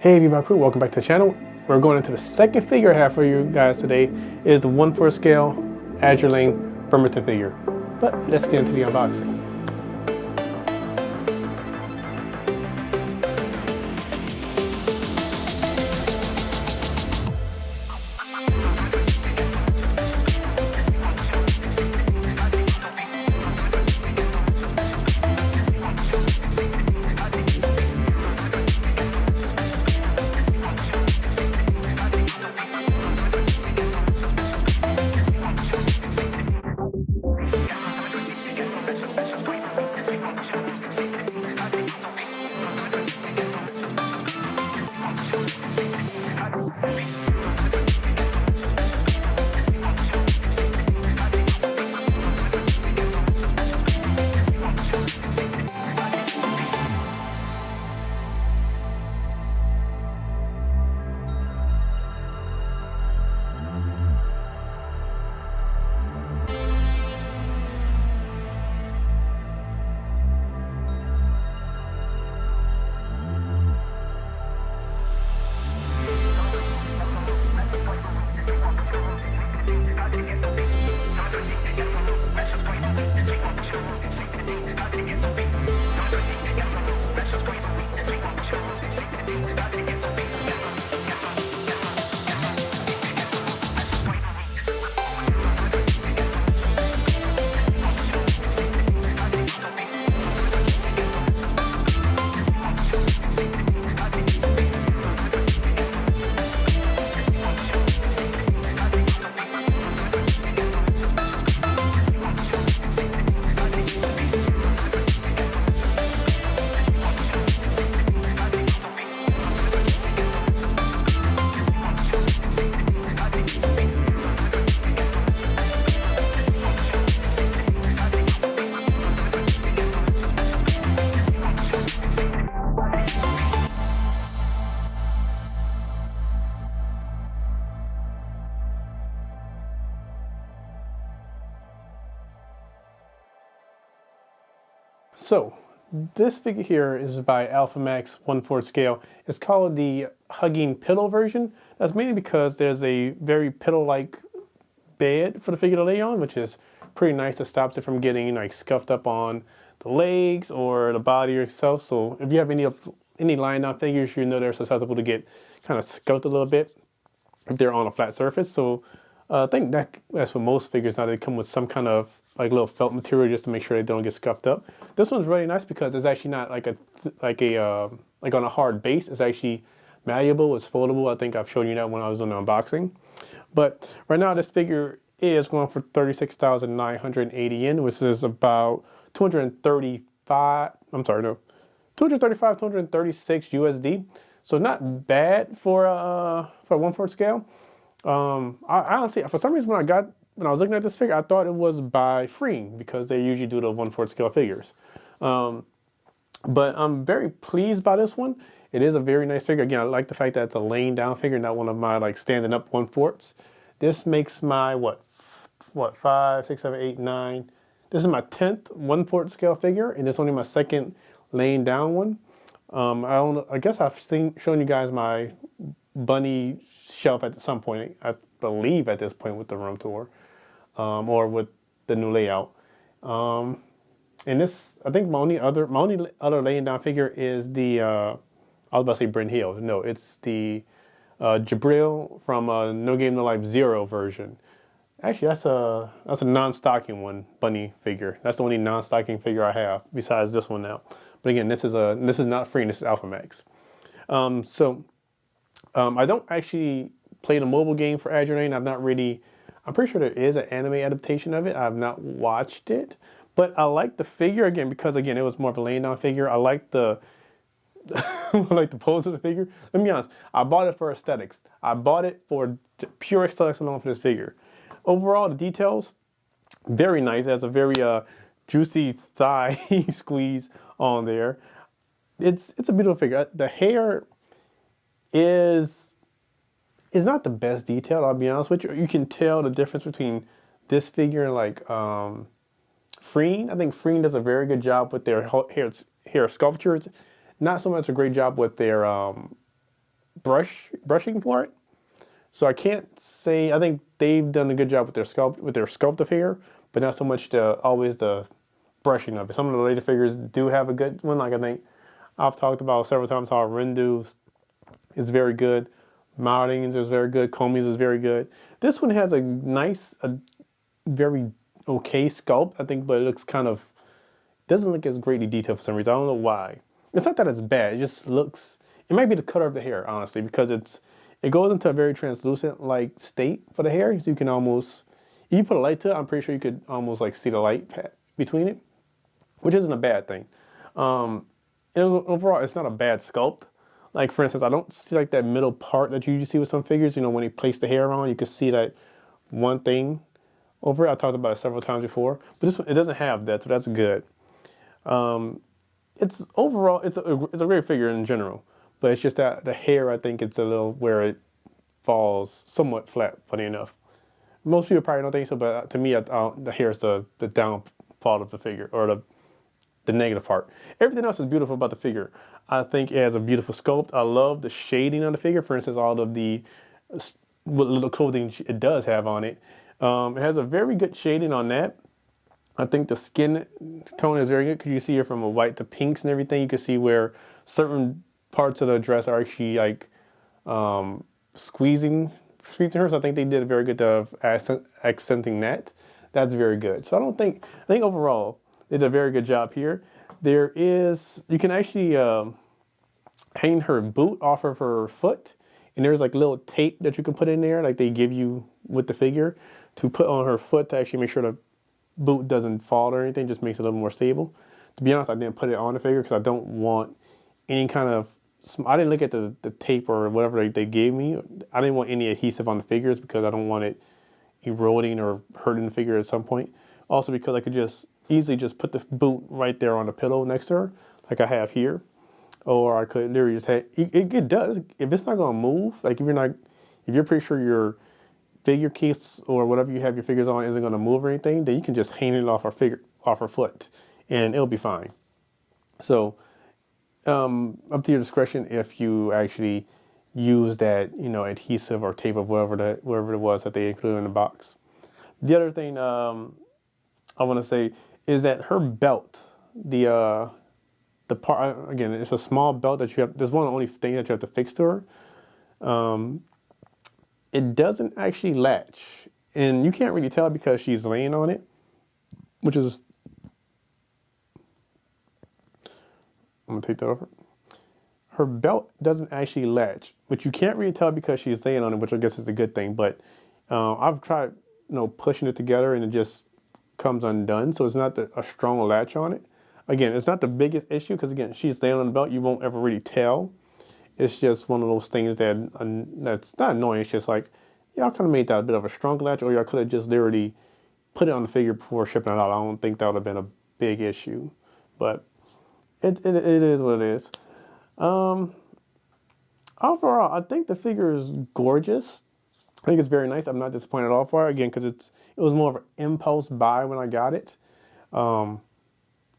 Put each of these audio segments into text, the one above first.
Hey Bebop crew, welcome back to the channel. We're going into the second figure I have for you guys today. It is the 1/4 scale Azure Bremerton figure. But let's get into the unboxing. So this figure here is by Alphamax 1/4 scale. It's called the hugging pillow version. That's mainly because there's a very pillow-like bed for the figure to lay on, which is pretty nice. It stops it from getting like scuffed up on the legs or the body itself. So if you have any lying down figures, you know they're susceptible to get kind of scuffed a little bit if they're on a flat surface. So I think that's for most figures now. They come with some kind of like little felt material just to make sure they don't get scuffed up. This one's really nice because it's actually not like on a hard base. It's actually malleable. It's foldable. I think I've shown you that when I was on the unboxing. But right now this figure is going for 36,980 yen, which is about 235. I'm sorry, no, 235, 236 USD. So not bad for a 1/4 scale. I honestly, for some reason, when I was looking at this figure, I thought it was by Freeing because they usually do the 1/4 scale figures. But I'm very pleased by this one. It is a very nice figure. Again, I like the fact that it's a laying down figure, not one of my like standing up 1/4s. This makes my what 5, 6, 7, 8, 9. This is my 10th 1/4 scale figure, and it's only my second laying down one. I guess I've shown you guys my bunny shelf at some point. I believe at this point with the room tour, or with the new layout. And this, I think my only other laying down figure is the I was about to say Bryn Hill. No, it's the Jabril from No Game No Life Zero version. Actually, that's a non-stocking one, bunny figure. That's the only non-stocking figure I have besides this one now. But again, this is not free. This is Alphamax. I don't actually play the mobile game for Azure. I'm pretty sure there is an anime adaptation of it. I've not watched it, but I like the figure again because again it was more of a laying down figure. I like the I like the pose of the figure. Let me be honest. I bought it for aesthetics. I bought it for pure aesthetics alone for this figure. Overall, the details very nice. It has a very juicy thigh squeeze on there. It's a beautiful figure. The hair is not the best detail, I'll be honest with you. You can tell the difference between this figure and like Freen. I think Freen does a very good job with their hair sculptures. Not so much a great job with their brushing for it. So I can't say, I think they've done a good job with their sculpt of hair, but not so much always the brushing of it. Some of the later figures do have a good one. Like I think I've talked about several times how Rendu's is very good. Mountings is very good. Komi's is very good. This one has a very okay sculpt, I think, but it looks doesn't look as greatly detailed for some reason. I don't know why. It's not that it's bad. It just looks, it might be the color of the hair, honestly, because it goes into a very translucent like state for the hair. So you can almost, if you put a light to it, I'm pretty sure you could almost like see the light between it, which isn't a bad thing. And overall, it's not a bad sculpt. Like for instance, I don't see like that middle part that you usually see with some figures. You know, when they place the hair on, you can see that one thing over it. I talked about it several times before, but this one, it doesn't have that, so that's good. It's overall, it's a great figure in general, but it's just that the hair, I think it's a little where it falls somewhat flat, funny enough. Most people probably don't think so, but to me, the hair is the downfall of the figure, or the negative part. Everything else is beautiful about the figure. I think it has a beautiful sculpt. I love the shading on the figure. For instance, all of what little clothing it does have on it. It has a very good shading on that. I think the skin tone is very good because you see it from a white to pinks and everything. You can see where certain parts of the dress are actually like squeezing her. So I think they did a very good job of accenting that. That's very good. So I think overall they did a very good job here. You can actually hang her boot off of her foot, and there's like little tape that you can put in there, like they give you with the figure, to put on her foot to actually make sure the boot doesn't fall or anything, just makes it a little more stable. To be honest, I didn't put it on the figure because I don't want any kind of, I didn't look at the tape or whatever they gave me. I didn't want any adhesive on the figures because I don't want it eroding or hurting the figure at some point. Also because I could just easily just put the boot right there on the pillow next to her, like I have here. Or I could literally just have, it does, if it's not gonna move, like if you're pretty sure your figure case or whatever you have your figures on isn't gonna move or anything, then you can just hang it off her foot and it'll be fine. So up to your discretion if you actually use that, adhesive or tape of whatever it was that they included in the box. The other thing I want to say is that her belt, the part, again, it's a small belt that you have. There's one of the only thing that you have to fix to her. It doesn't actually latch, and you can't really tell because she's laying on it, which is. I'm gonna take that over. Her belt doesn't actually latch, which you can't really tell because she's laying on it, which I guess is a good thing. But I've tried, pushing it together and it just comes undone. So it's not a strong latch on it. Again, it's not the biggest issue because again, she's laying on the belt. You won't ever really tell. It's just one of those things that's not annoying. It's just like, y'all could have made that a bit of a strong latch, or y'all could have just literally put it on the figure before shipping it out. I don't think that would have been a big issue, but it is what it is. Overall, I think the figure is gorgeous. I think it's very nice. I'm not disappointed at all for it, again, because it was more of an impulse buy when I got it.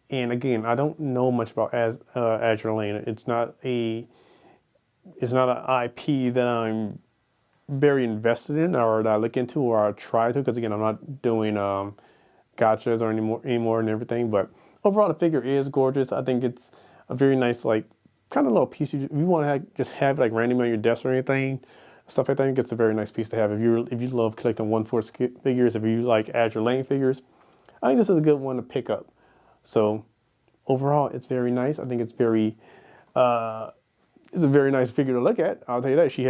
And again, I don't know much about Azure Lane. It's not an IP that I'm very invested in or that I look into or I try to, because again, I'm not doing gotchas or anymore and everything. But overall, the figure is gorgeous. I think it's a very nice, like, kind of little piece. If you want to just have like randomly on your desk or anything, stuff like that, I think it's a very nice piece to have. If you love collecting 1/4 figures, if you like Azure Lane figures, I think this is a good one to pick up. So overall, it's very nice. I think it's a very nice figure to look at. I'll tell you that. She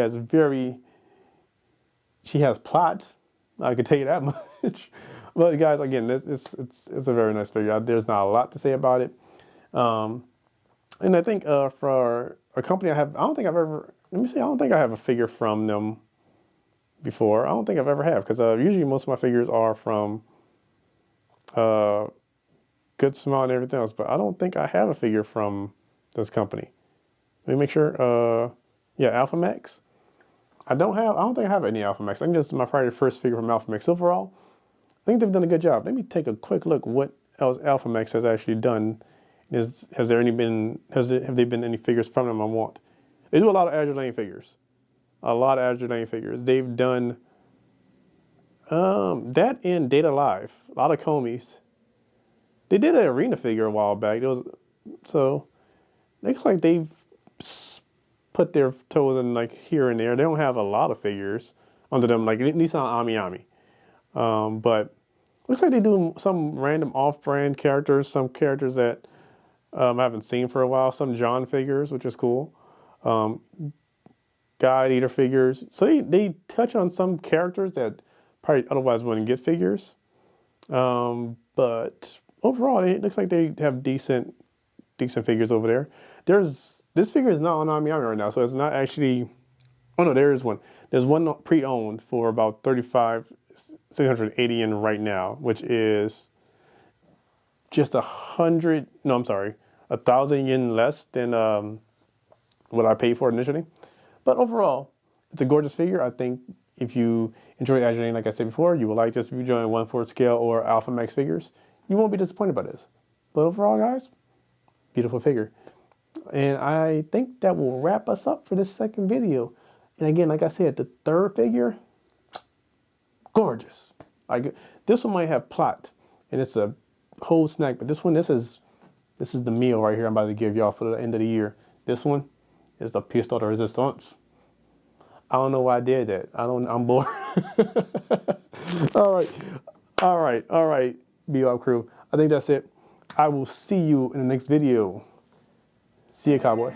has plot. I can tell you that much. But guys, again, it's a very nice figure. There's not a lot to say about it. And I think for a company I don't think I have a figure from them before. I don't think I've ever have, because usually most of my figures are from Good Smile and everything else, but I don't think I have a figure from this company. Let me make sure. Yeah, Alpha Max. I don't think I have any Alpha Max. I think this is my probably first figure from Alpha Max. Overall, I think they've done a good job. Let me take a quick look what else Alpha Max has actually done. Have there been any figures from them I want? They do a lot of Azure Lane figures. A lot of Azure Lane figures. They've done that in Data Live. A lot of Comies. They did an arena figure a while back. It was so it looks like they've put their toes in like here and there. They don't have a lot of figures under them, like at least on Ami Ami. But looks like they do some random off-brand characters, some characters that I haven't seen for a while. Some John figures, which is cool. God Eater figures. So they touch on some characters that probably otherwise wouldn't get figures. But overall, it looks like they have decent figures over there. This figure is not on Ami Ami right now, so it's not actually. Oh no, there is one. There's one pre-owned for about 680 yen right now, which is just 100. No, I'm sorry, 1,000 yen less than what I paid for it initially. But overall, it's a gorgeous figure. I think if you enjoy Azure Lane, like I said before, you will like this if you join 1/4 scale or Alpha Max figures. You won't be disappointed by this. But overall, guys, beautiful figure. And I think that will wrap us up for this second video. And again, like I said, the third figure, gorgeous. This one might have plot, and it's a whole snack. But this is the meal right here I'm about to give y'all for the end of the year. This one is the pièce de résistance. I don't know why I did that. I'm bored. All right, Bebop crew. I think that's it. I will see you in the next video. See ya, cowboy.